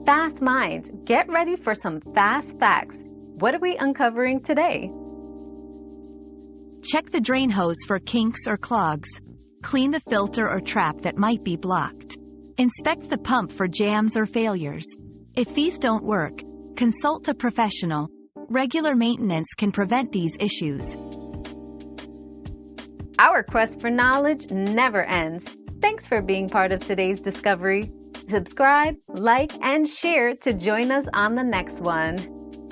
Fast minds, get ready for some fast facts. What are we uncovering today? Check the drain hose for kinks or clogs. Clean the filter or trap that might be blocked. Inspect the pump for jams or failures. If these don't work, consult a professional. Regular maintenance can prevent these issues. Our quest for knowledge never ends. Thanks for being part of today's discovery. Subscribe, like, and share to join us on the next one.